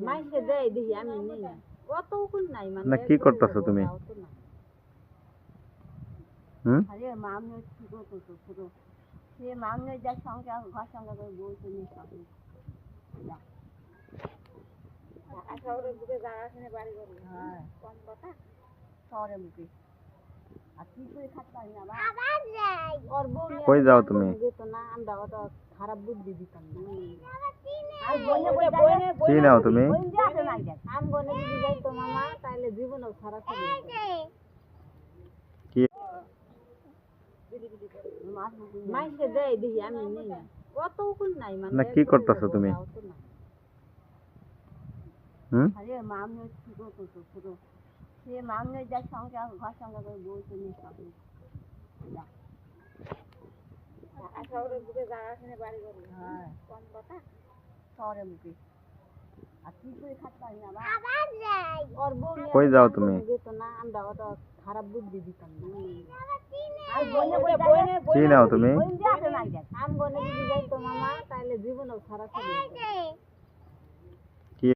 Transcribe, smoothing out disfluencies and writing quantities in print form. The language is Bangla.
মাইসে দেয় দেখি আমি নেই কত কোন নাই মানে না কি করতেছো তুমি? আরে মামনে কি করতেছো ছোট সে মামনে যার সঙ্গে ঘর সঙ্গে করে বলতে নিয়ে সঙ্গে শহরের বুকে জায়গা কিনে বাড়ি করবো হ্যাঁ কম কথা শহরের বুকে আর কি করে খাতে পারি না ওর বউ কই যাও তুমি? যেত না আমরা অত খারাপ বুদ্ধি দিতাম না কি নাও তুমি? আম বনে যদি যাইতো মামা তাহলে জীবনেও খারাপ হবে কি মাইসে দেয় দেখি আমি নেই কত কোন নাই মানে না কি করতেছো তুমি? আরে মামনে কি করতেছো ছোট সে মামনে যার সঙ্গে ঘর সঙ্গে করে বলতে নিয়ে সঙ্গে শহরের বুকে জায়গা কিনে বাড়ি করবো হ্যাঁ কম কথা শহরের বুকে আর কি করে খাতে পারি না ওর বউ কই যাও তুমি? যেত না আমরা অত খারাপ বুদ্ধি দিতাম না কি নাও তুমি? আম বনে যদি যাইতো মামা তাহলে জীবনেও খারাপ হবে